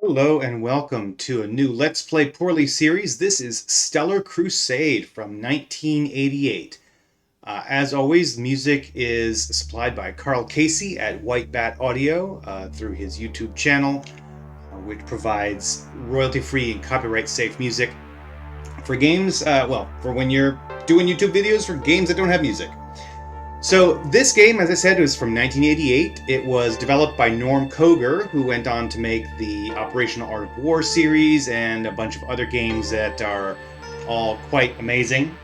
Hello and welcome to a new Let's Play Poorly series. This is Stellar Crusade from 1988. As always, music is supplied by Carl Casey at White Bat Audio through his YouTube channel, which provides royalty-free and copyright-safe music for games, for when you're doing YouTube videos for games that don't have music. So this game, as I said, was from 1988. It was developed by Norm Koger, who went on to make the Operational Art of War series and a bunch of other games that are all quite amazing.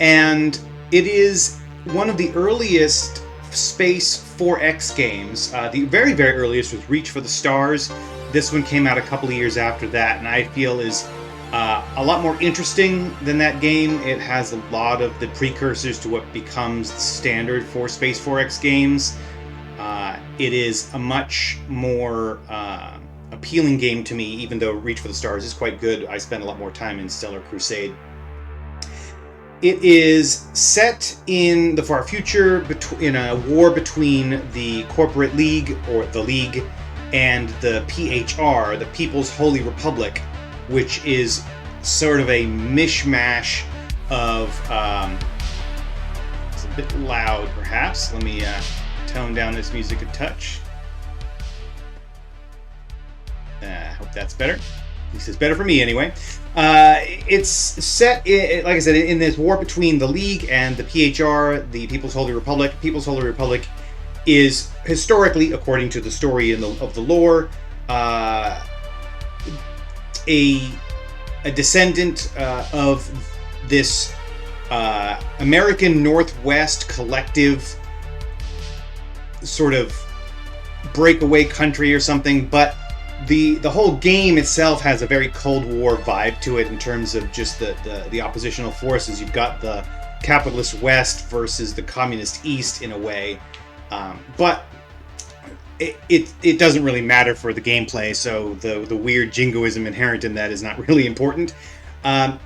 And it is one of the earliest Space 4X games. The very, very earliest was Reach for the Stars. This one came out a couple of years after that, and I feel is a lot more interesting than that game. It has a lot of the precursors to what becomes the standard for Space 4X games. It is a much more appealing game to me, even though Reach for the Stars is quite good. I spent a lot more time in Stellar Crusade. It is set in the far future, in a war between the Corporate League, or the League, and the PHR, the People's Holy Republic, which is sort of a mishmash of, it's a bit loud perhaps. Let me tone down this music a touch. Hope that's better. At least it's better for me anyway. It's set, like I said, in this war between the League and the PHR, the People's Holy Republic. People's Holy Republic is historically, according to the story of the lore, a descendant of this American Northwest collective sort of breakaway country or something, but the whole game itself has a very Cold War vibe to it in terms of just the oppositional forces. You've got the capitalist West versus the communist East in a way, but it doesn't really matter for the gameplay, so the weird jingoism inherent in that is not really important. And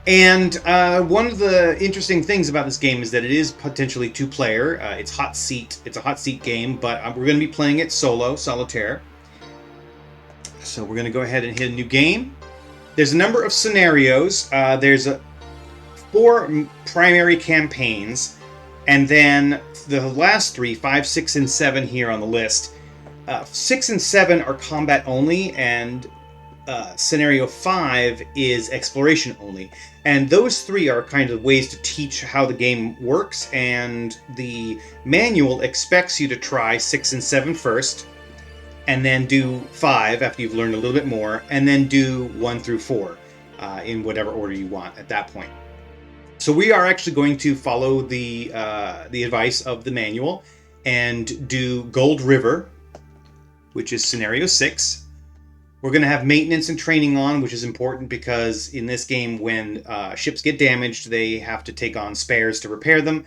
one of the interesting things about this game is that it is potentially two-player. It's a hot seat game, but we're going to be playing it solo, solitaire. So we're going to go ahead and hit a new game. There's a number of scenarios. There's 4 primary campaigns, and then the last 3, 5, 6, and 7 here on the list. 6 and 7 are combat only, and scenario 5 is exploration only. And those 3 are kind of ways to teach how the game works, and the manual expects you to try 6 and 7 first, and then do 5 after you've learned a little bit more, and then do 1 through 4 in whatever order you want at that point. So we are actually going to follow the advice of the manual and do Gold River, which is scenario 6. We're going to have maintenance and training on, which is important because in this game, when ships get damaged, they have to take on spares to repair them,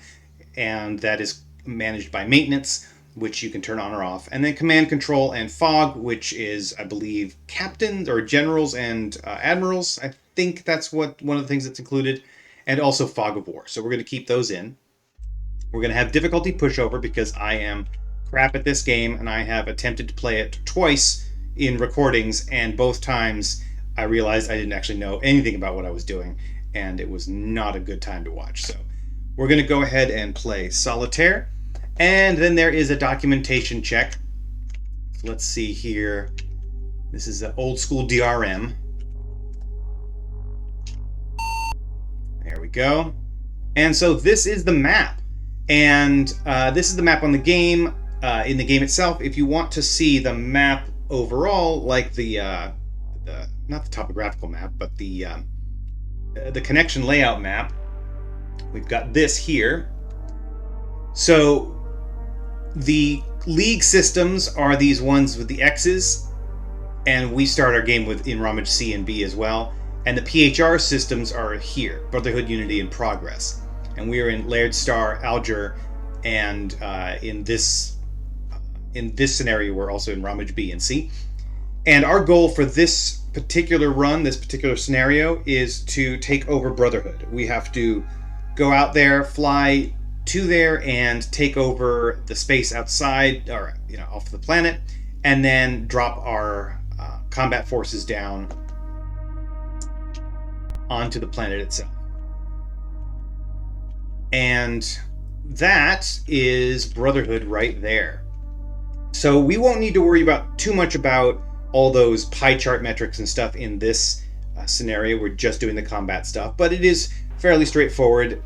and that is managed by maintenance, which you can turn on or off. And then command control and fog, which is, I believe, captains or generals and admirals. I think that's one of the things that's included. And also fog of war. So we're going to keep those in. We're going to have difficulty pushover because I am crap at this game, and I have attempted to play it twice in recordings, and both times I realized I didn't actually know anything about what I was doing, and it was not a good time to watch. So we're going to go ahead and play solitaire, and then there is a documentation check. Let's see here. This is an old school DRM. There we go. And so this is the map. And this is the map on the game. In the game itself, if you want to see the map overall, like the not the topographical map, but the connection layout map, we've got this here. So the League systems are these ones with the X's, and we start our game in Ramage C and B as well. And the PHR systems are here, Brotherhood, Unity, and Progress. And we are in Laird Star, Alger, and in this scenario, we're also in Ramage B and C. And our goal for this particular run, this particular scenario, is to take over Brotherhood. We have to go out there, fly to there, and take over the space outside, or off the planet, and then drop our combat forces down onto the planet itself. And that is Brotherhood right there. So we won't need to worry about too much about all those pie chart metrics and stuff in this scenario. We're just doing the combat stuff, but it is fairly straightforward.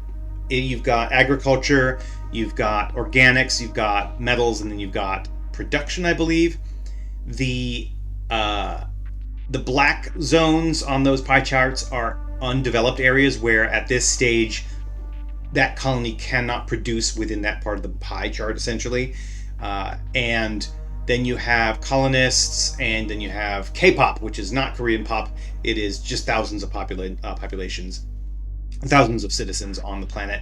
You've got agriculture, you've got organics, you've got metals, and then you've got production, I believe. The black zones on those pie charts are undeveloped areas where at this stage that colony cannot produce within that part of the pie chart, essentially. And then you have colonists, and then you have K-pop, which is not Korean pop. It is just thousands of populations, thousands of citizens on the planet.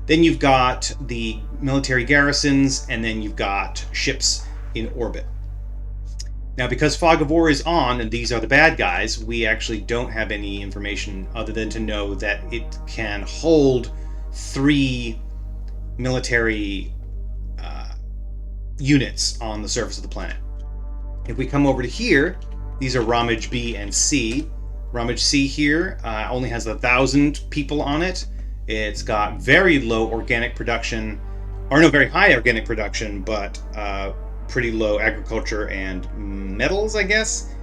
Then you've got the military garrisons, and then you've got ships in orbit. Now, because Fog of War is on, and these are the bad guys, we actually don't have any information other than to know that it can hold 3 military units on the surface of the planet. If we come over to here, these are Ramage B and C. Ramage C here only has 1,000 people on it. It's got very low organic production, or no, very high organic production, but pretty low agriculture and metals, I guess.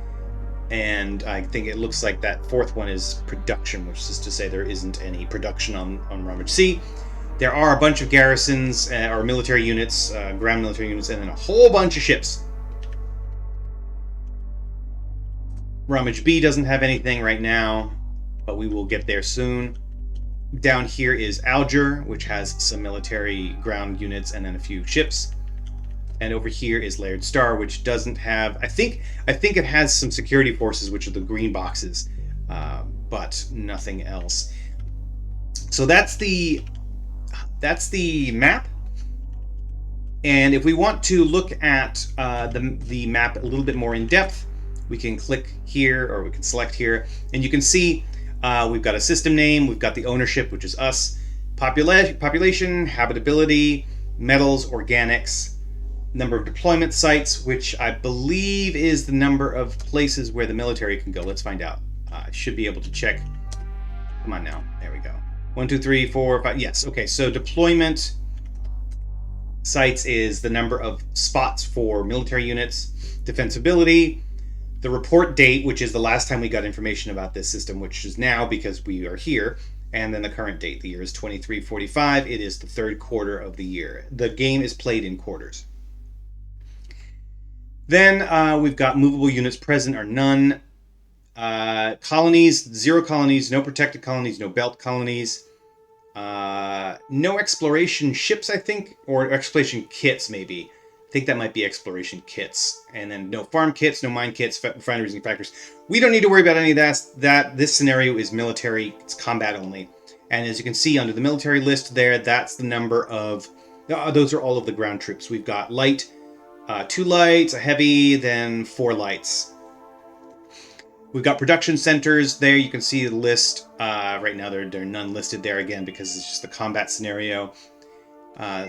And I think it looks like that fourth one is production, which is to say there isn't any production on Ramage C. There are a bunch of garrisons or military units, ground military units, and then a whole bunch of ships. Ramage B doesn't have anything right now, but we will get there soon. Down here is Alger, which has some military ground units and then a few ships. And over here is Laird Star, which doesn't have... I think it has some security forces, which are the green boxes, but nothing else. So that's the map. And if we want to look at the map a little bit more in depth, we can click here, or we can select here, and you can see we've got a system name, we've got the ownership, which is us, population, habitability, metals, organics, number of deployment sites, which I believe is the number of places where the military can go. Let's find out. I should be able to check. Come on now. There we go. 1, 2, 3, 4, 5. Yes. Okay. So deployment sites is the number of spots for military units. Defensibility, the report date, which is the last time we got information about this system, which is now because we are here. And then the current date. The year is 2345. It is the 3rd quarter of the year. The game is played in quarters. Then we've got movable units present or none. Colonies, 0 colonies, no protected colonies, no belt colonies. No exploration ships, I think, or exploration kits, maybe. I think that might be exploration kits. And then no farm kits, no mine kits, refineries and factories. We don't need to worry about any of that. This scenario is military, it's combat only. And as you can see under the military list there, that's the number of... those are all of the ground troops. We've got light, 2 lights, a heavy, then 4 lights. We've got production centers there. You can see the list. Right now, there are none listed there again because it's just the combat scenario.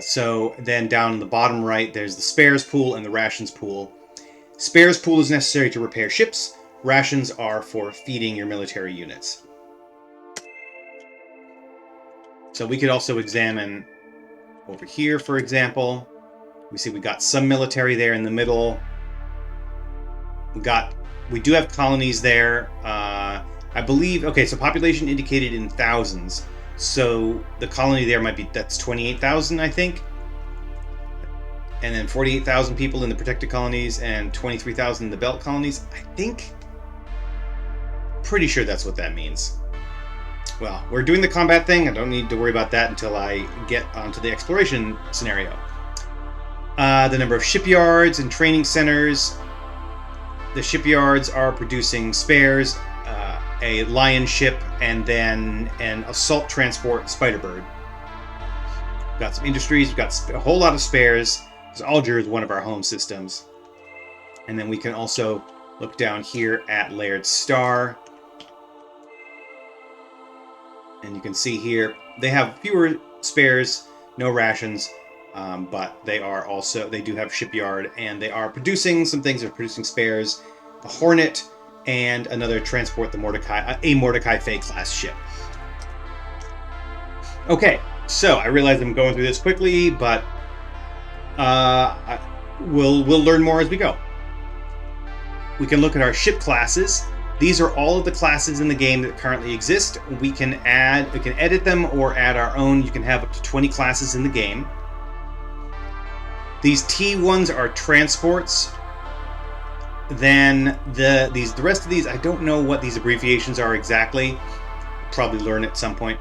So then down in the bottom right, there's the spares pool and the rations pool. Spares pool is necessary to repair ships. Rations are for feeding your military units. So we could also examine over here, for example. We see we got some military there in the middle. We do have colonies there. I believe, okay, so population indicated in thousands. So the colony there might be, that's 28,000, I think. And then 48,000 people in the protected colonies and 23,000 in the belt colonies. I think, pretty sure that's what that means. Well, we're doing the combat thing. I don't need to worry about that until I get onto the exploration scenario. The number of shipyards and training centers. The shipyards are producing spares, a lion ship, and then an assault transport Spiderbird. We've got some industries, we've got a whole lot of spares. Alger is one of our home systems. And then we can also look down here at Laird Star. And you can see here, they have fewer spares, no rations. but they do have shipyard, and they are producing some things. They're producing spares, the Hornet, and another transport, the Mordecai, a Mordecai Fay class ship. Okay, so I realize I'm going through this quickly, but we'll learn more as we go. We can look at our ship classes. These are all of the classes in the game that currently exist. We can edit them or add our own. You can have up to 20 classes in the game. These T1s are transports. Then the rest of these, I don't know what these abbreviations are exactly. Probably learn at some point.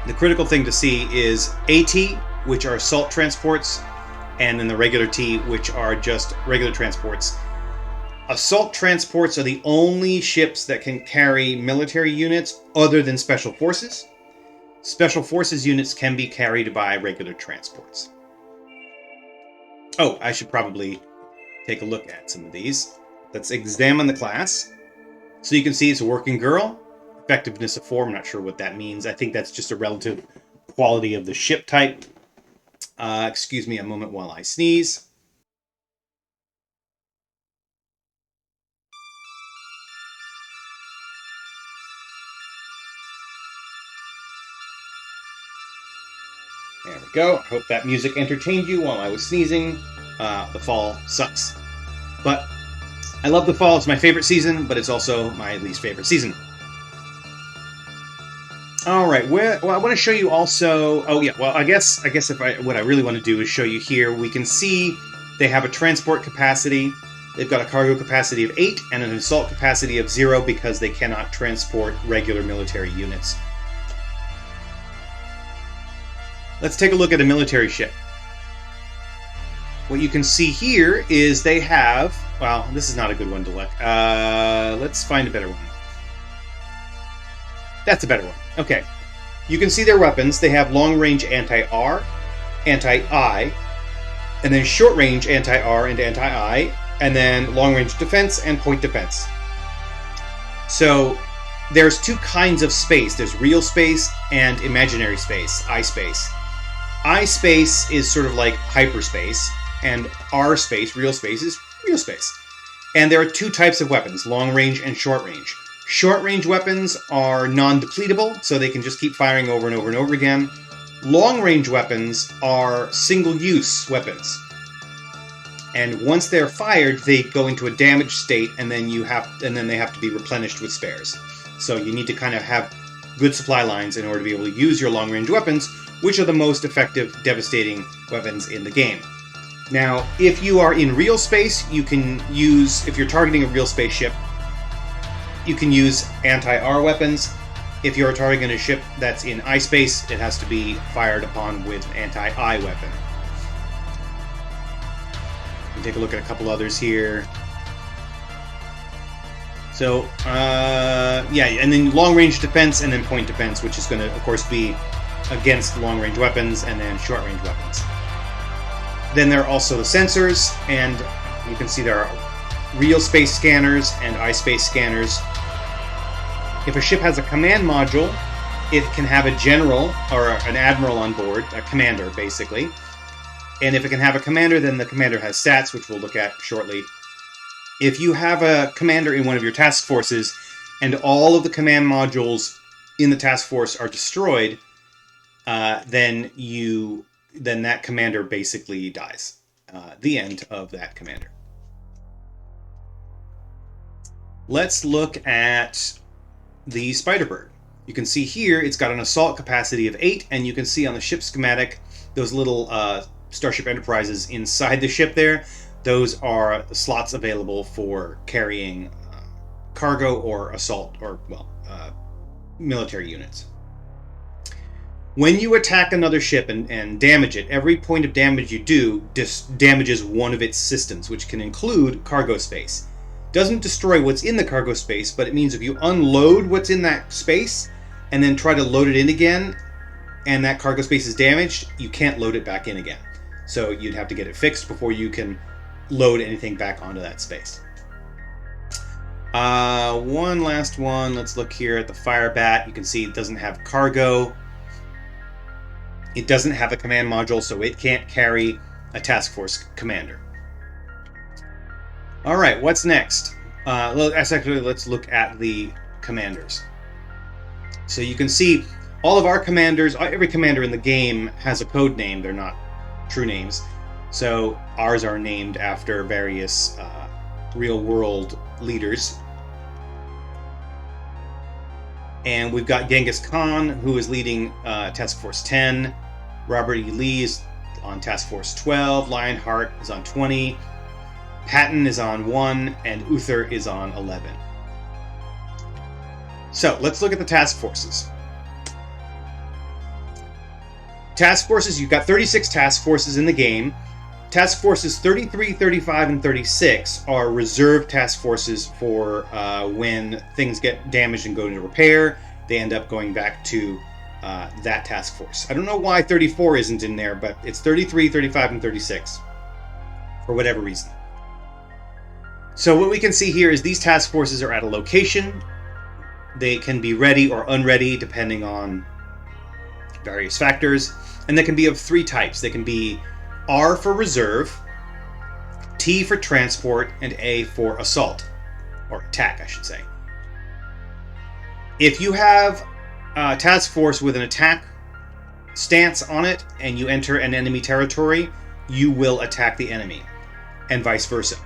The critical thing to see is AT, which are assault transports, and then the regular T, which are just regular transports. Assault transports are the only ships that can carry military units other than special forces. Special forces units can be carried by regular transports. Oh, I should probably take a look at some of these. Let's examine the class. So you can see it's a working girl. Effectiveness of 4, I'm not sure what that means. I think that's just a relative quality of the ship type. Excuse me a moment while I sneeze. There we go. I hope that music entertained you while I was sneezing. The fall sucks. But I love the fall. It's my favorite season, but it's also my least favorite season. All right. Well, I want to show you also. Oh yeah. Well, I guess what I really want to do is show you here. We can see they have a transport capacity. They've got a cargo capacity of 8 and an assault capacity of 0 because they cannot transport regular military units. Let's take a look at a military ship. What you can see here is they have. Well, this is not a good one to look. Let's find a better one. That's a better one. Okay. You can see their weapons. They have long-range anti-R, anti-I, and then short-range anti-R and anti-I, and then long-range defense and point defense. So there's two kinds of space. There's real space and imaginary space, I-space. I-space is sort of like hyperspace, and R-space, real space, is real space. And there are two types of weapons, long-range and short-range. Short-range weapons are non-depletable, so they can just keep firing over and over and over again. Long-range weapons are single-use weapons. And once they're fired, they go into a damaged state, and then they have to be replenished with spares. So you need to kind of have good supply lines in order to be able to use your long-range weapons, which are the most effective, devastating weapons in the game. Now, if you are in real space, you can use, if you're targeting a real space ship, you can use anti-R weapons. If you're targeting a ship that's in I-space, it has to be fired upon with an anti-I weapon. We can take a look at a couple others here. So, yeah, and then long-range defense and then point defense, which is going to, of course, be against long-range weapons and then short-range weapons. Then there are also the sensors, and you can see there are real space scanners and I-space scanners. If a ship has a command module, it can have a general or an admiral on board, a commander, basically. And if it can have a commander, then the commander has stats, which we'll look at shortly. If you have a commander in one of your task forces, and all of the command modules in the task force are destroyed, then that commander basically dies. The end of that commander. Let's look at the Spider-Bird. You can see here it's got an assault capacity of 8, and you can see on the ship schematic those little Starship Enterprises inside the ship there. Those are slots available for carrying cargo or assault or, military units. When you attack another ship and damage it, every point of damage you do damages one of its systems, which can include cargo space. Doesn't destroy what's in the cargo space, but it means if you unload what's in that space and then try to load it in again, and that cargo space is damaged, you can't load it back in again. So you'd have to get it fixed before you can load anything back onto that space. One last one. Let's look here at the Firebat. You can see it doesn't have cargo It doesn't have a command module, so it can't carry a task force commander. All right, what's next? Let's look at the commanders. So you can see all of our commanders, every commander in the game has a code name. They're not true names. So ours are named after various real-world leaders. And we've got Genghis Khan, who is leading Task Force 10. Robert E. Lee is on Task Force 12. Lionheart is on 20. Patton is on 1. And Uther is on 11. So let's look at the task forces. Task forces, you've got 36 task forces in the game. Task forces 33, 35, and 36 are reserved task forces for when things get damaged and go into repair. They end up going back to that task force. I don't know why 34 isn't in there, but it's 33, 35, and 36 for whatever reason. So what we can see here is these task forces are at a location. They can be ready or unready depending on various factors. And they can be of three types. They can be R for reserve, T for transport, and A for assault, or attack, I should say. If you have a task force with an attack stance on it, and you enter an enemy territory, you will attack the enemy, and vice versa.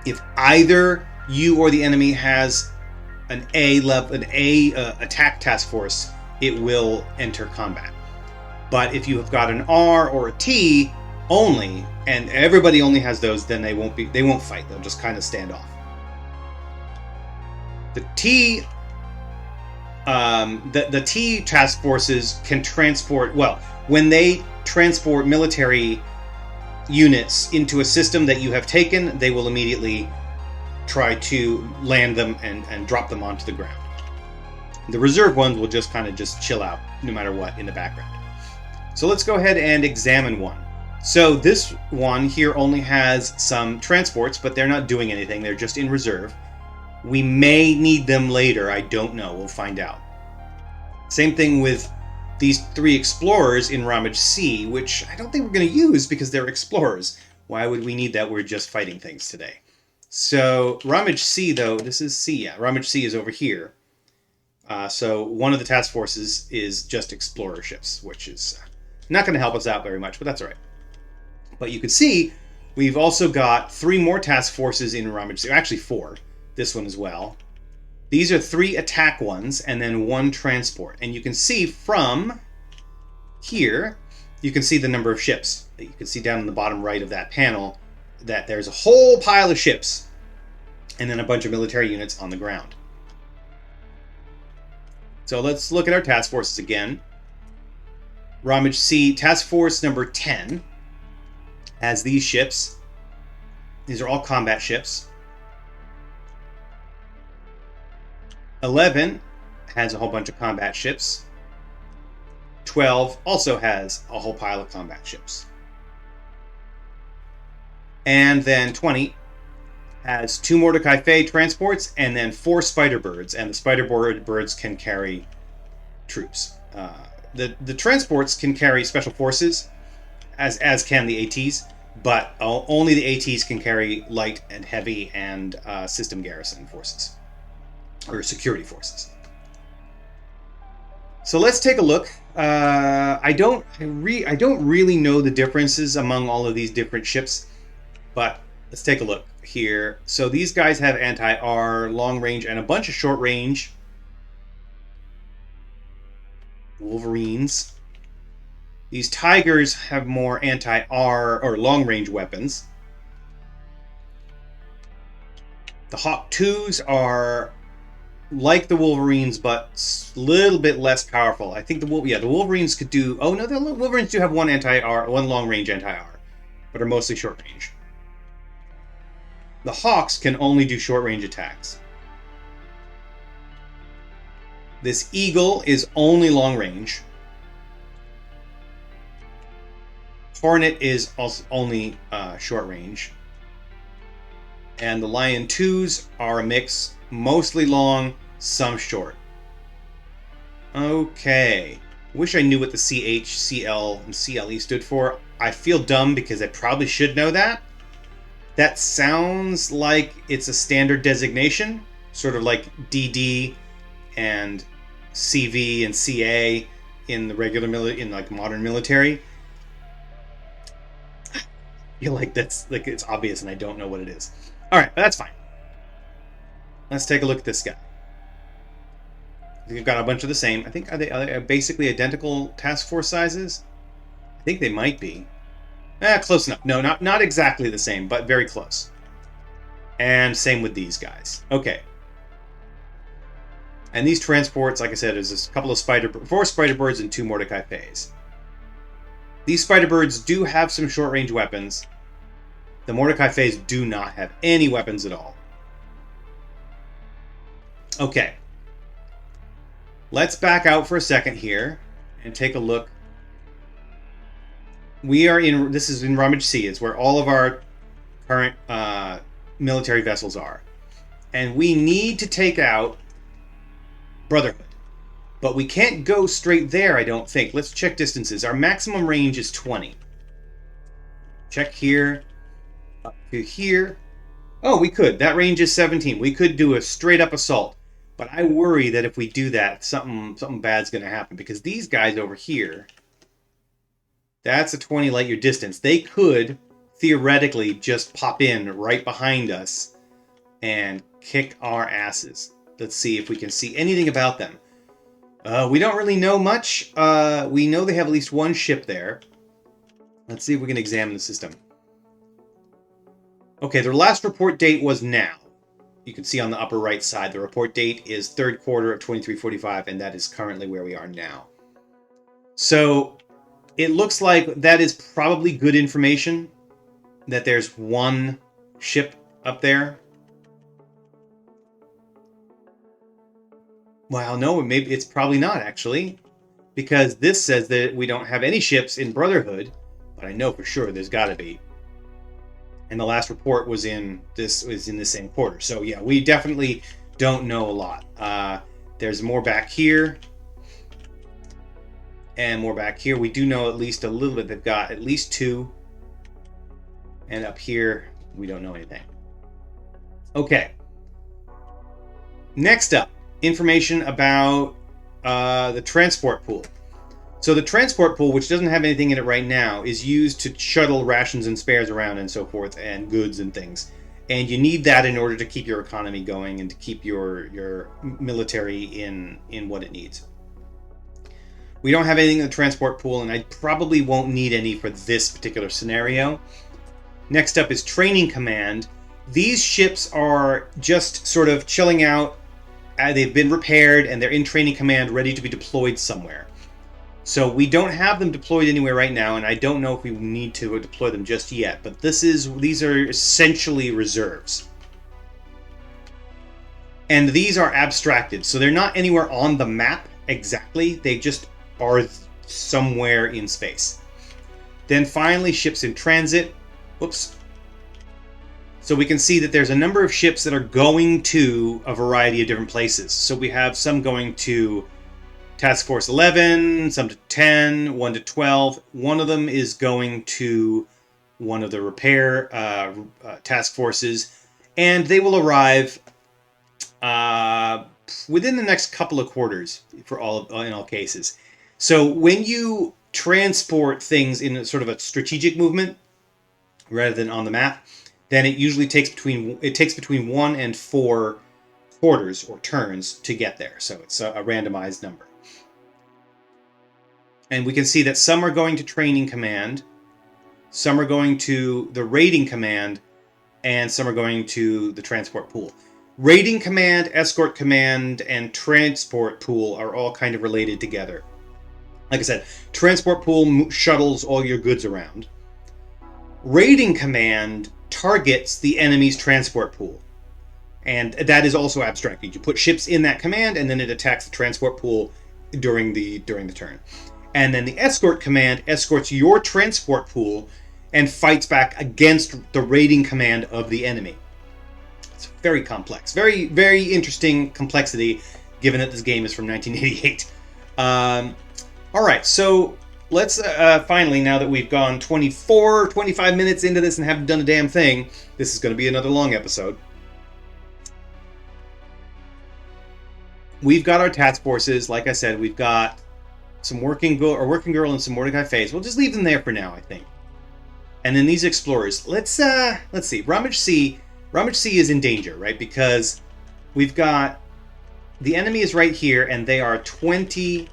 If either you or the enemy has an A attack task force, it will enter combat. But if you have got an R or a T only, and everybody only has those, then they won't fight. They'll just kind of stand off. The T task forces can transport, well, when they transport military units into a system that you have taken, they will immediately try to land them and drop them onto the ground. The reserve ones will just kind of chill out no matter what in the background. So let's go ahead and examine one. So this one here only has some transports, but they're not doing anything. They're just in reserve. We may need them later. I don't know. We'll find out. Same thing with these three explorers in Ramage C, which I don't think we're going to use because they're explorers. Why would we need that? We're just fighting things today. So Ramage C, though, this is C, yeah. Ramage C is over here. So one of the task forces is just explorer ships, which is not going to help us out very much, but that's all right. But you can see we've also got 3 more task forces in Ramage C, actually 4, this one as well. These are 3 attack ones and then 1 transport. And you can see from here, you can see the number of ships. You can see down in the bottom right of that panel that there's a whole pile of ships and then a bunch of military units on the ground. So let's look at our task forces again. Ramage C, task force number 10 has these ships. These are all combat ships. 11 has a whole bunch of combat ships. 12 also has a whole pile of combat ships. And then 20 has 2 Mordecai Fay transports and then 4 Spider Birds. And the Spider Birds can carry troops. The transports can carry special forces, as can the ATs, but only the ATs can carry light and heavy and system garrison forces, or security forces. So let's take a look. I don't really know the differences among all of these different ships, but let's take a look here. So these guys have anti-R, long range, and a bunch of short range. Wolverines. These Tigers have more anti-R or long range weapons. The Hawk 2s are like the Wolverines, but a little bit less powerful. I think the Wolverines could do. Oh no, the Wolverines do have one anti-R, one long range anti-R, but are mostly short range. The Hawks can only do short range attacks. This Eagle is only long range. Hornet is also only short range. And the Lion 2s are a mix, mostly long, some short. Okay. Wish I knew what the CH, CL, and CLE stood for. I feel dumb because I probably should know that. That sounds like it's a standard designation, sort of like DD and CV and CA in the regular in like modern military. I feel like that's like it's obvious and I don't know what it is. All right, but that's fine. Let's take a look at this guy. We've got a bunch of the same. I think are they basically identical task force sizes? I think they might be. Close enough. No, not exactly the same, but very close. And same with these guys. Okay. And these transports, like I said, is a couple of four spider birds and 2 Mordecai Fays. These spider birds do have some short-range weapons. The Mordecai Fays do not have any weapons at all. Okay. Let's back out for a second here and take a look. This is in Rummage Sea. It's where all of our current military vessels are. And we need to take out Brotherhood. But we can't go straight there, I don't think. Let's check distances. Our maximum range is 20. Check here. Up to here. Oh, we could. That range is 17. We could do a straight up assault. But I worry that if we do that, something bad's going to happen. Because these guys over here, that's a 20 light year distance. They could, theoretically, just pop in right behind us and kick our asses. Let's see if we can see anything about them. We don't really know much. We know they have at least one ship there. Let's see if we can examine the system. Okay, their last report date was now. You can see on the upper right side, the report date is 3rd quarter of 2345, and that is currently where we are now. So it looks like that is probably good information, that there's one ship up there. Well, no, maybe it's probably not, actually, because this says that we don't have any ships in Brotherhood, but I know for sure there's got to be. And the last report was in the same quarter. So yeah, we definitely don't know a lot. There's more back here. And more back here. We do know at least a little bit. They've got at least 2. And up here, we don't know anything. Okay. Next up, information about the transport pool. So the transport pool, which doesn't have anything in it right now, is used to shuttle rations and spares around and so forth, and goods and things. And you need that in order to keep your economy going and to keep your military in what it needs. We don't have anything in the transport pool, and I probably won't need any for this particular scenario. Next up is Training Command. These ships are just sort of chilling out. They've been repaired, and they're in Training Command, ready to be deployed somewhere. So we don't have them deployed anywhere right now, and I don't know if we need to deploy them just yet. But these are essentially reserves. And these are abstracted, so they're not anywhere on the map exactly. They just are somewhere in space. Then finally, ships in transit. Whoops. So we can see that there's a number of ships that are going to a variety of different places. So we have some going to Task Force 11, some to 10, 1 to 12. One of them is going to one of the repair task forces, and they will arrive within the next couple of quarters in all cases. So when you transport things in sort of a strategic movement rather than on the map, then it usually takes between 1 and 4 quarters or turns to get there. So it's a randomized number. And we can see that some are going to Training Command, some are going to the Raiding Command, and some are going to the Transport Pool. Raiding Command, Escort Command, and Transport Pool are all kind of related together. Like I said, Transport Pool shuttles all your goods around. Raiding Command targets the enemy's Transport Pool. And that is also abstracted. You put ships in that command, and then it attacks the Transport Pool during the turn. And then the Escort Command escorts your Transport Pool and fights back against the Raiding Command of the enemy. It's very complex. Very, very interesting complexity, given that this game is from 1988. All All right, so let's finally, now that we've gone 25 minutes into this and haven't done a damn thing, this is going to be another long episode. We've got our task forces. Like I said, we've got some working girl and some Mordecai Fays. We'll just leave them there for now, I think. And then these explorers. Let's see. Ramage C is in danger, right? Because we've got the enemy is right here, and they are 20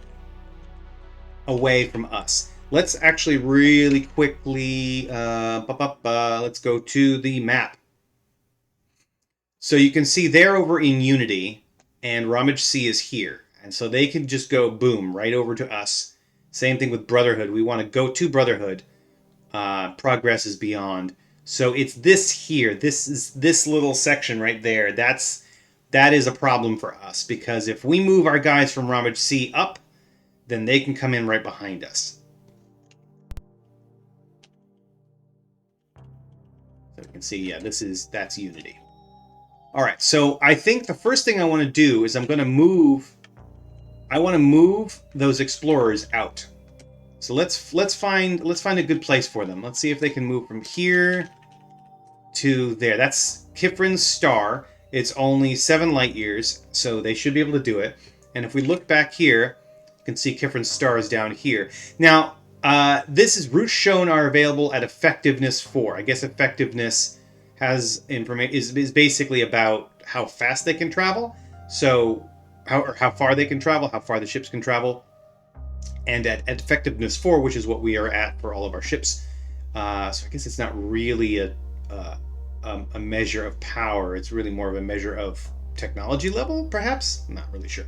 away from us. Let's actually really quickly let's go to the map. So you can see they're over in Unity, and Ramage C is here. And so they can just go, boom, right over to us. Same thing with Brotherhood. We want to go to Brotherhood. Progress is beyond. So it's this here. This is this little section right there. That is a problem for us. Because if we move our guys from Ramage C up, then they can come in right behind us. So you can see, yeah, that's Unity. All right, so I think the first thing I want to do is I want to move those explorers out. So let's find a good place for them. Let's see if they can move from here to there. That's Kifrin's star. It's only 7 light years, so they should be able to do it. And if we look back here, you can see Kifrin's star is down here. Now, routes shown are available at effectiveness 4. I guess effectiveness has is basically about how fast they can travel. So how far they can travel, how far the ships can travel. And at effectiveness 4, which is what we are at for all of our ships. So I guess it's not really a measure of power. It's really more of a measure of technology level, perhaps. I'm not really sure.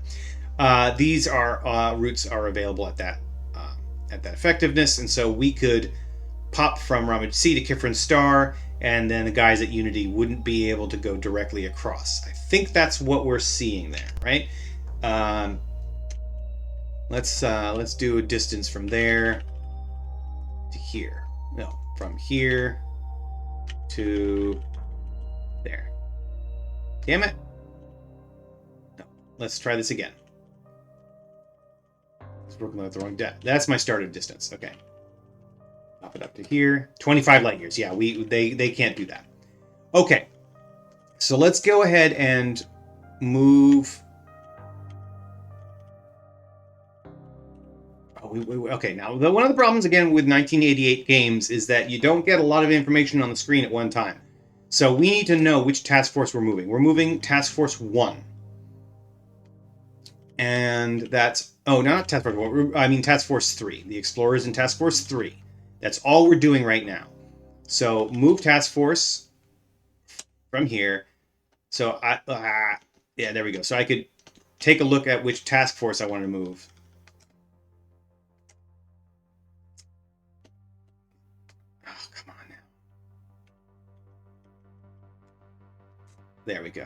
These routes are available at that effectiveness, and so we could pop from Ramage C to Kifrin's star, and then the guys at Unity wouldn't be able to go directly across. I think that's what we're seeing there, right? Let's do a distance from there to here. No, from here to there. Damn it. No, let's try this again. It's working with the wrong depth. That's my starting distance. Okay. Pop it up to here. 25 light years. Yeah, they can't do that. Okay. So let's go ahead and move. Okay, now one of the problems again with 1988 games is that you don't get a lot of information on the screen at one time. So we need to know which task force we're moving. We're moving Task Force 1. And that's... Oh, not Task Force 1. I mean Task Force 3. The Explorers in Task Force 3. That's all we're doing right now. So move Task Force from here. So, yeah, there we go. So I could take a look at which task force I want to move. There we go.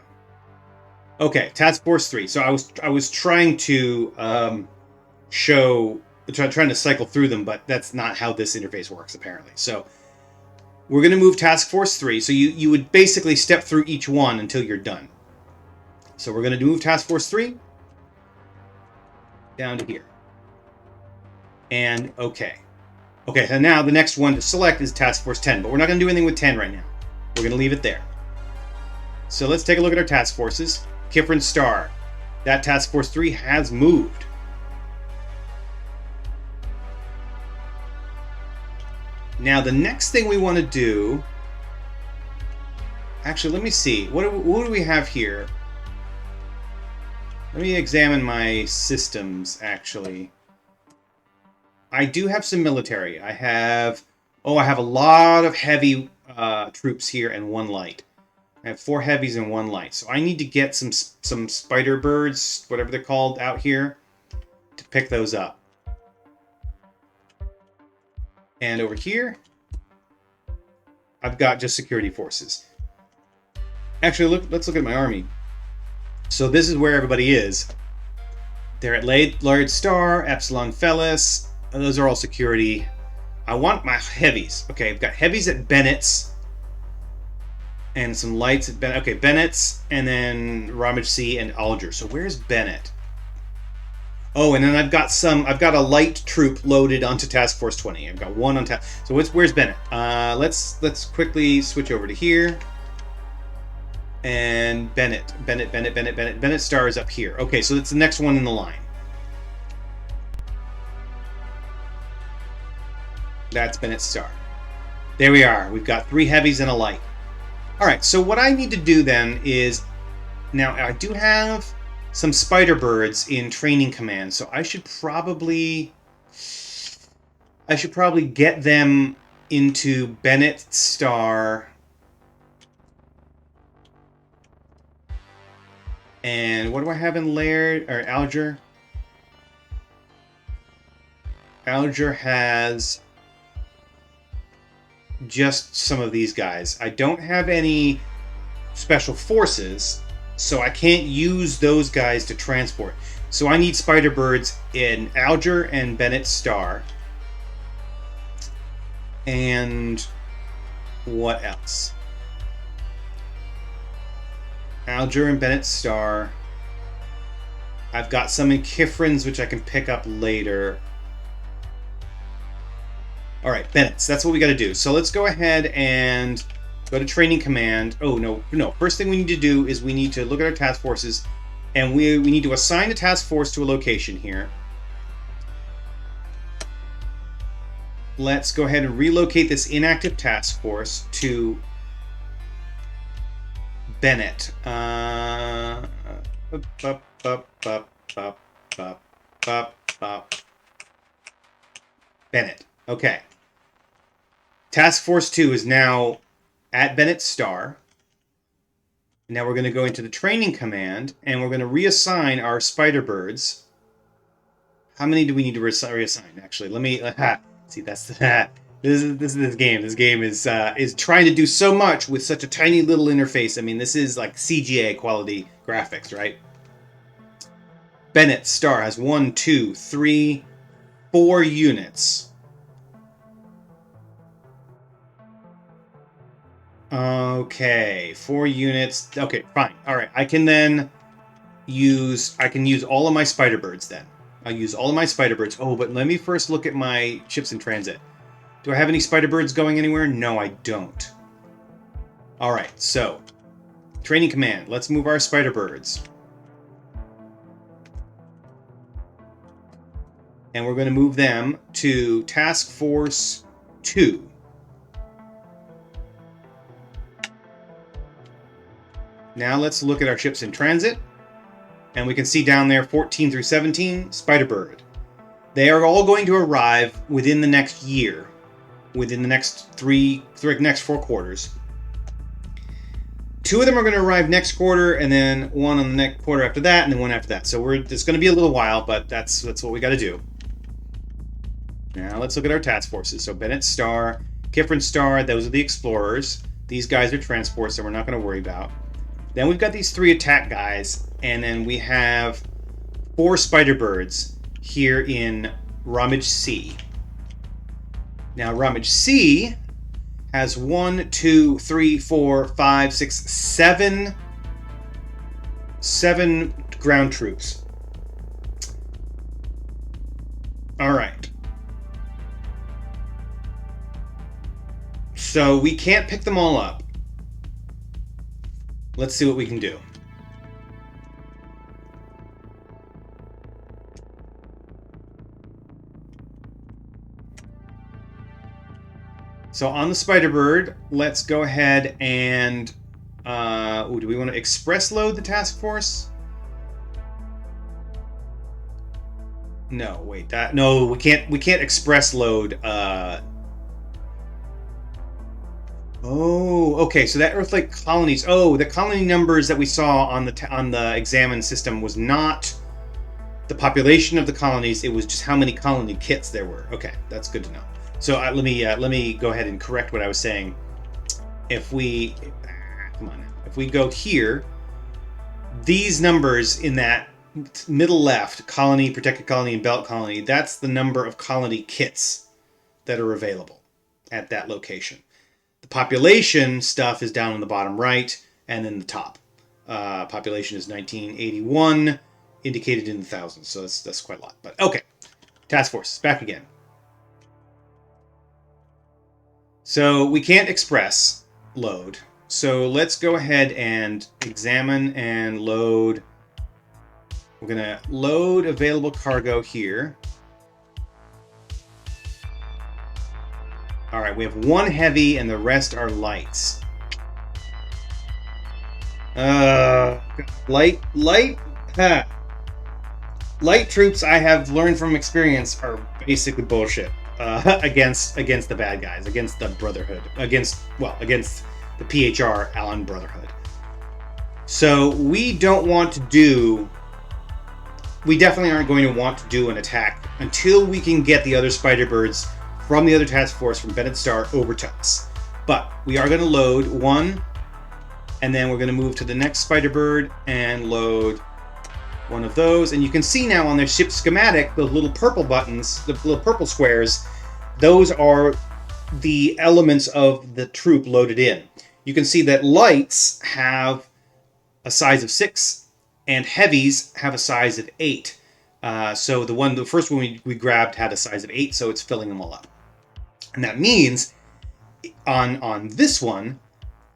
Okay, Task Force 3. So I was trying to trying to cycle through them, but that's not how this interface works apparently. So we're going to move Task Force 3. So you would basically step through each one until you're done. So we're going to move Task Force 3 down to here. And okay. Okay, so now the next one to select is Task Force 10, but we're not going to do anything with 10 right now. We're going to leave it there. So let's take a look at our task forces. Kifrin's star. That Task Force 3 has moved. Now the next thing we want to do... Actually, let me see. What do we have here? Let me examine my systems, actually. I do have some military. I have a lot of heavy troops here and 1 light. I have 4 heavies and 1 light. So I need to get some spider birds, whatever they're called, out here to pick those up. And over here, I've got just security forces. Actually, let's look at my army. So this is where everybody is. They're at Laird Star, Epsilon Fellis. Those are all security. I want my heavies. Okay, I've got heavies at Bennett's. And some lights at Bennett. Okay, Bennett's, and then Ramage C and Alger. So where's Bennett? Oh, and then I've got a light troop loaded onto Task Force 20. I've got one on task. So where's Bennett? Let's quickly switch over to here. And Bennett Star is up here. Okay, so that's the next one in the line. That's Bennett Star. There we are. We've got 3 heavies and a light. All right, so what I need to do then is, now I do have some spider birds in training command, so I should probably get them into Bennett Star. And what do I have in Laird or Alger? Alger has just some of these guys. I don't have any special forces, so I can't use those guys to transport. So I need spider birds in Alger and Bennett Star. And what else? Alger and Bennett Star. I've got some in Kifrin's, which I can pick up later. All right, Bennett's. That's what we got to do. So let's go ahead and go to training command. Oh, no. First thing we need to do is we need to look at our task forces, and we need to assign a task force to a location here. Let's go ahead and relocate this inactive task force to Bennett. Bennett. Okay. Task Force 2 is now at Bennett Star. Now we're going to go into the training command, and we're going to reassign our spider birds. How many do we need to reassign? Actually, let me see. That's this game. This game is trying to do so much with such a tiny little interface. I mean, this is like CGA quality graphics, right? Bennett Star has 1, 2, 3, 4 units. Okay, 4 units. Okay, fine. All right, I can use all of my spider birds then. I'll use all of my spider birds. Oh, but let me first look at my ships in transit. Do I have any spider birds going anywhere? No, I don't. All right, so training command. Let's move our spider birds. And we're going to move them to Task Force 2. Now let's look at our ships in transit. And we can see down there 14 through 17, Spider Bird. They are all going to arrive within the next year. Within the next next 4 quarters. 2 of them are going to arrive next quarter, and then 1 on the next quarter after that, and then 1 after that. So it's going to be a little while, but that's what we got to do. Now let's look at our task forces. So Bennett Star, Kifrin Star, those are the explorers. These guys are transports, so we're not going to worry about. Then we've got these 3 attack guys, and then we have 4 spider birds here in Rummage C. Now Rummage C has 1, 2, 3, 4, 5, 6, 7 ground troops. All right. So we can't pick them all up. Let's see what we can do. So on the Spider Bird, let's go ahead and do we want to express load the task force? No, wait, no, we can't express load. Oh, okay. So that Earth-like colonies. Oh, the colony numbers that we saw on the examine system was not the population of the colonies. It was just how many colony kits there were. Okay, that's good to know. So let me go ahead and correct what I was saying. If we go here, these numbers in that middle left, colony, protected colony, and belt colony, that's the number of colony kits that are available at that location. The population stuff is down in the bottom right, and then the top. Population is 1981, indicated in the thousands, so that's quite a lot. But okay, task force back again. So we can't express load. So let's go ahead and examine and load. We're gonna load available cargo here. All right, we have one heavy and the rest are lights. Light troops, I have learned from experience, are basically bullshit against the bad guys, against the Brotherhood, against the PHR Allen Brotherhood. So we definitely aren't going to want to do an attack until we can get the other Spider Birds from the other task force from Bennett Star over to us. But we are going to load one, and then we're going to move to the next Spider Bird and load one of those. And you can see now on their ship schematic, the little purple buttons, the little purple squares, those are the elements of the troop loaded in. You can see that lights have a size of 6 and heavies have a size of 8. So the first one we grabbed had a size of 8, so it's filling them all up. And that means on this one,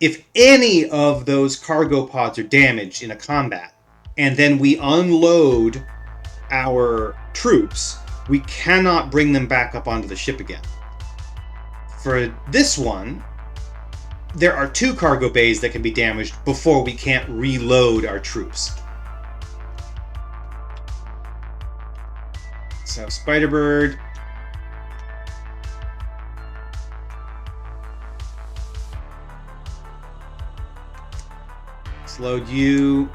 if any of those cargo pods are damaged in a combat, and then we unload our troops, we cannot bring them back up onto the ship again. For this one, there are 2 cargo bays that can be damaged before we can't reload our troops. So Spider-Bird. Let's load you.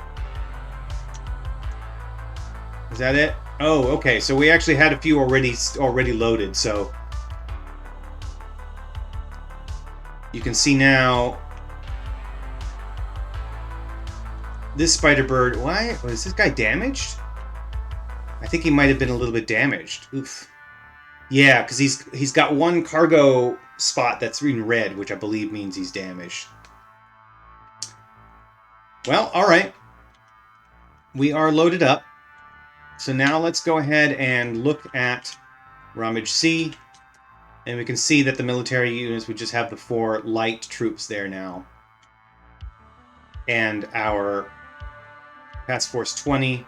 Is that it? Oh, okay. So we actually had a few already loaded. So you can see now this Spider-Bird. Why was this guy damaged? I think he might have been a little bit damaged. Oof. Yeah, because he's got one cargo spot that's in red, which I believe means he's damaged. Well, all right. We are loaded up. So now let's go ahead and look at Rummage C. And we can see that the military units, we just have the 4 light troops there now. And our Task Force 20.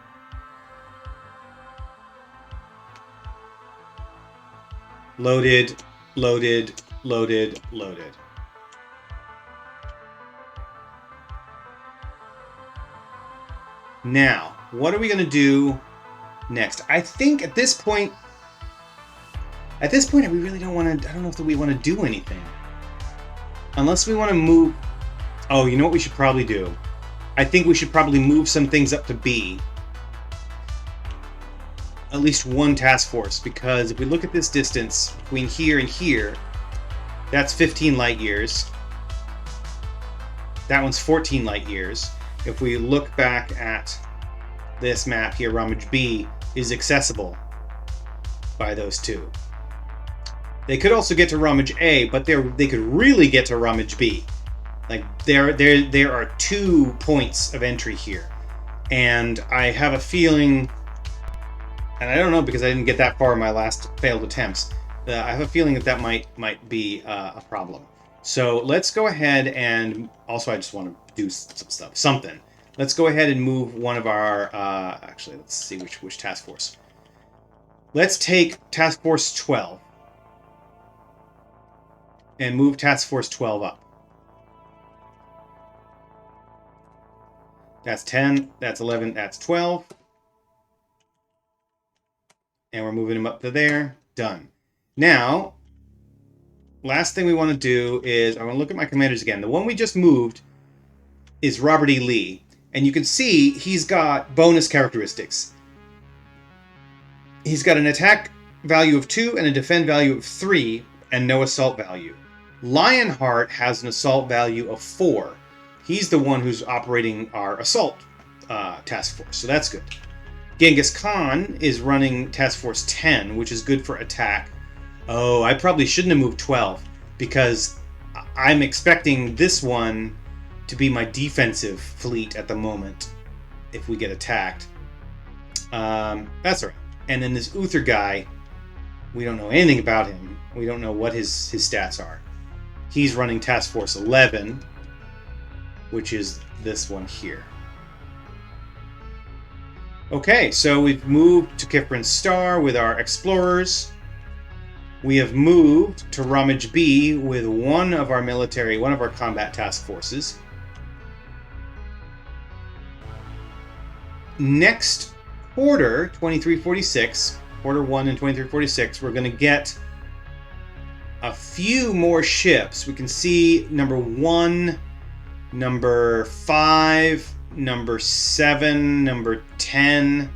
Loaded, loaded, loaded, loaded. Now, what are we going to do next? I think at this point, we really don't want to, I don't know if we want to do anything. Unless we want to move. Oh, you know what we should probably do? I think we should probably move some things up to B. At least one task force, because if we look at this distance between here and here, that's 15 light years. That one's 14 light years. If we look back at this map here, Rummage B is accessible by those 2. They could also get to Rummage A, but they could really get to Rummage B. Like there are 2 points of entry here, and I have a feeling, and I don't know because I didn't get that far in my last failed attempts. I have a feeling that might be a problem. So let's go ahead and also I just want to do something. Let's go ahead and move one of our. Actually, let's see which task force. Let's take Task Force 12 and move Task Force 12 up. That's 10. That's 11. That's 12. And we're moving them up to there. Done. Now, last thing we want to do is, I want to look at my commanders again. The one we just moved is Robert E. Lee. And you can see he's got bonus characteristics. He's got an attack value of 2 and a defend value of 3 and no assault value. Lionheart has an assault value of 4. He's the one who's operating our assault task force, so that's good. Genghis Khan is running Task Force 10, which is good for attack. Oh, I probably shouldn't have moved 12, because I'm expecting this one to be my defensive fleet at the moment if we get attacked. That's all right. And then this Uther guy, we don't know anything about him. We don't know what his stats are. He's running Task Force 11, which is this one here. Okay, so we've moved to Kifrin Star with our explorers. We have moved to Ramage B with one of our combat task forces. Next quarter, 2346, quarter 1 and 2346, we're going to get a few more ships. We can see number 1, number 5, number 7, number 10,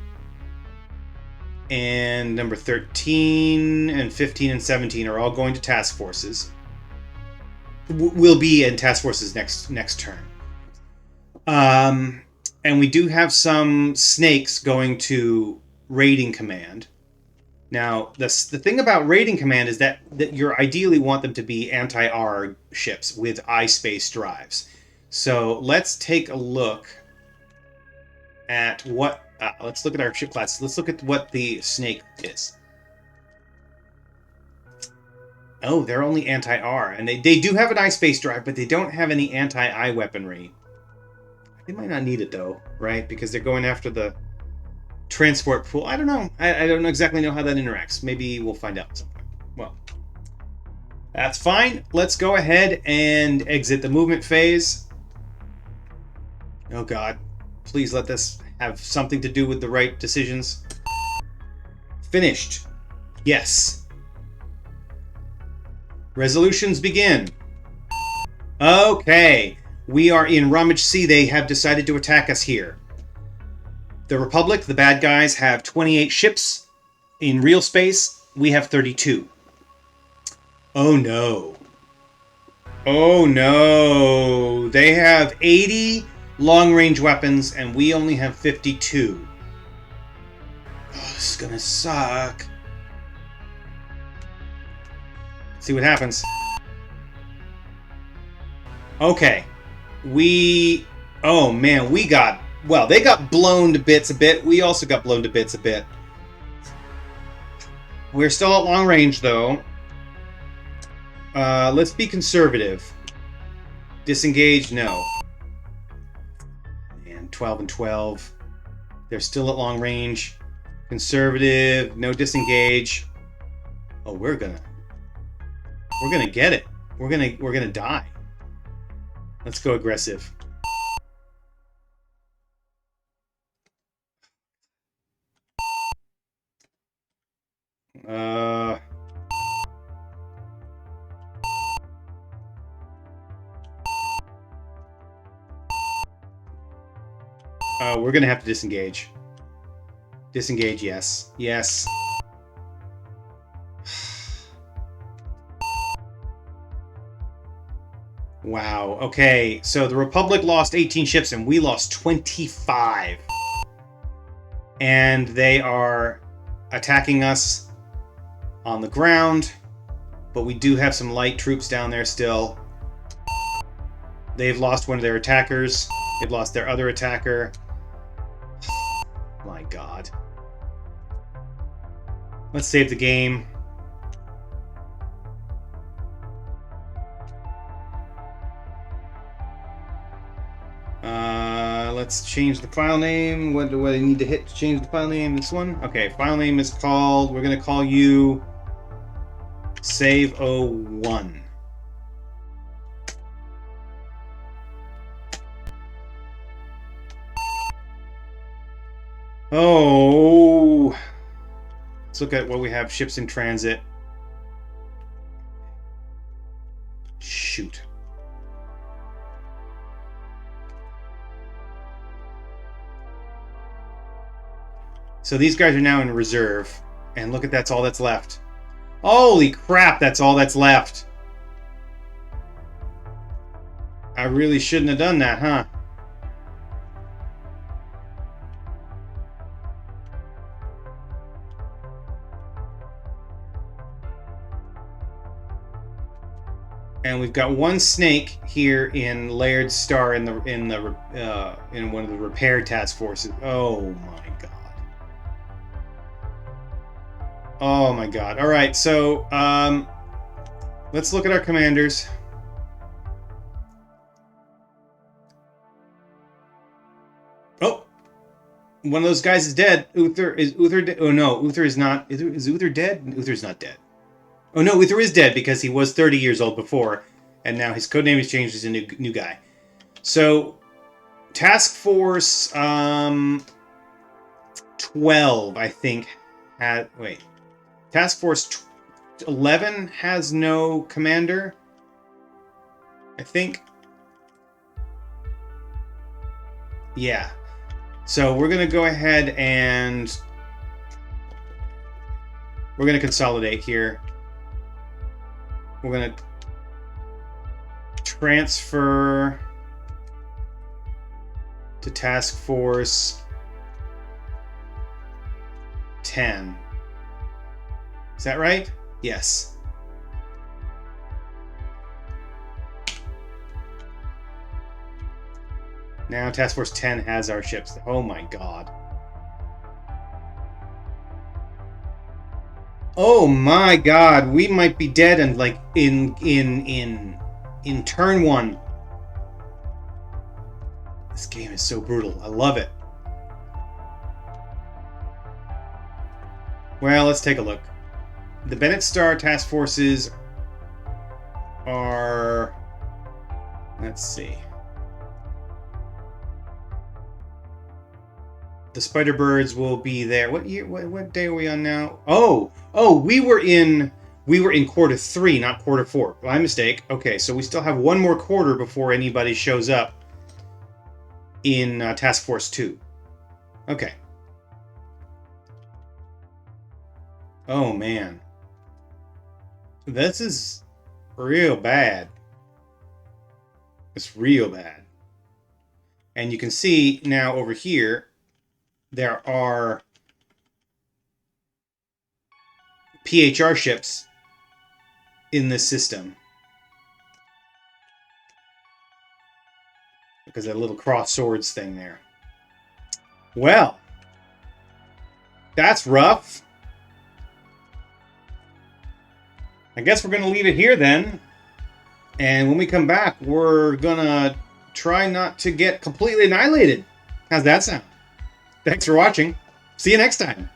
and number 13 and 15 and 17 are all going to task forces. Will be in task forces next turn. And we do have some snakes going to raiding command. Now, the thing about raiding command is that you ideally want them to be anti-ARG ships with I-space drives. So let's take a look at what... let's look at our ship classes. Let's look at what the snake is. Oh, they're only anti-R. And they do have an I-space drive, but they don't have any anti-I weaponry. They might not need it, though, right? Because they're going after the transport pool. I don't know. I don't exactly know how that interacts. Maybe we'll find out at some point. Well, that's fine. Let's go ahead and exit the movement phase. Oh, God. Please let this have something to do with the right decisions. Finished. Yes. Resolutions begin. Okay. We are in Ramage C. They have decided to attack us here. The Republic, the bad guys, have 28 ships in real space. We have 32. Oh, no. Oh, no. They have 80 long-range weapons, and we only have 52. Oh, this is gonna suck. Let's see what happens. Okay. Oh, man, we got... Well, they got blown to bits a bit. We also got blown to bits a bit. We're still at long range, though. Let's be conservative. Disengage, no. 12 and 12. They're still at long range. Conservative, no disengage. Oh, we're gonna get it. We're gonna die. Let's go aggressive. We're gonna have to disengage. Disengage, yes. Yes. Wow. Okay, so the Republic lost 18 ships and we lost 25. And they are attacking us on the ground, but we do have some light troops down there still. They've lost one of their attackers. They've lost their other attacker. My God. Let's save the game. Let's change the file name. What do I need to hit to change the file name? This one? Okay, file name is called... We're going to call you... Save01. Oh, let's look at what we have. Ships in transit. Shoot. So these guys are now in reserve. And look at that's all that's left. Holy crap, that's all that's left. I really shouldn't have done that, huh? And we've got one snake here in Laird Star in one of the repair task forces. Oh my God. Oh my god. All right, so let's look at our commanders. Oh, one of those guys is dead. Uther dead? Oh no, Uther is not. Is Uther dead? Uther's not dead. Oh no, Uther is dead because he was 30 years old before, and now his codename has changed. He's a new guy. So, Task Force 12, I think, had... Wait. Task Force 11 has no commander, I think. Yeah. So we're going to go ahead and... We're going to consolidate here. We're going to transfer to Task Force 10. Is that right? Yes. Now Task Force 10 has our ships. Oh my god. Oh my god, we might be dead and like in turn 1. This game is so brutal. I love it. Well, let's take a look. The Bennett Star task forces are... Let's see. The Spider Birds will be there. What year? What day are we on now? Oh, we were in quarter 3, not quarter 4. My mistake. Okay, so we still have one more quarter before anybody shows up in Task Force 2. Okay. Oh man, this is real bad. It's real bad. And you can see now over here, there are PHR ships in this system. Because of that little cross swords thing there. Well, that's rough. I guess we're going to leave it here then. And when we come back, we're going to try not to get completely annihilated. How's that sound? Thanks for watching. See you next time.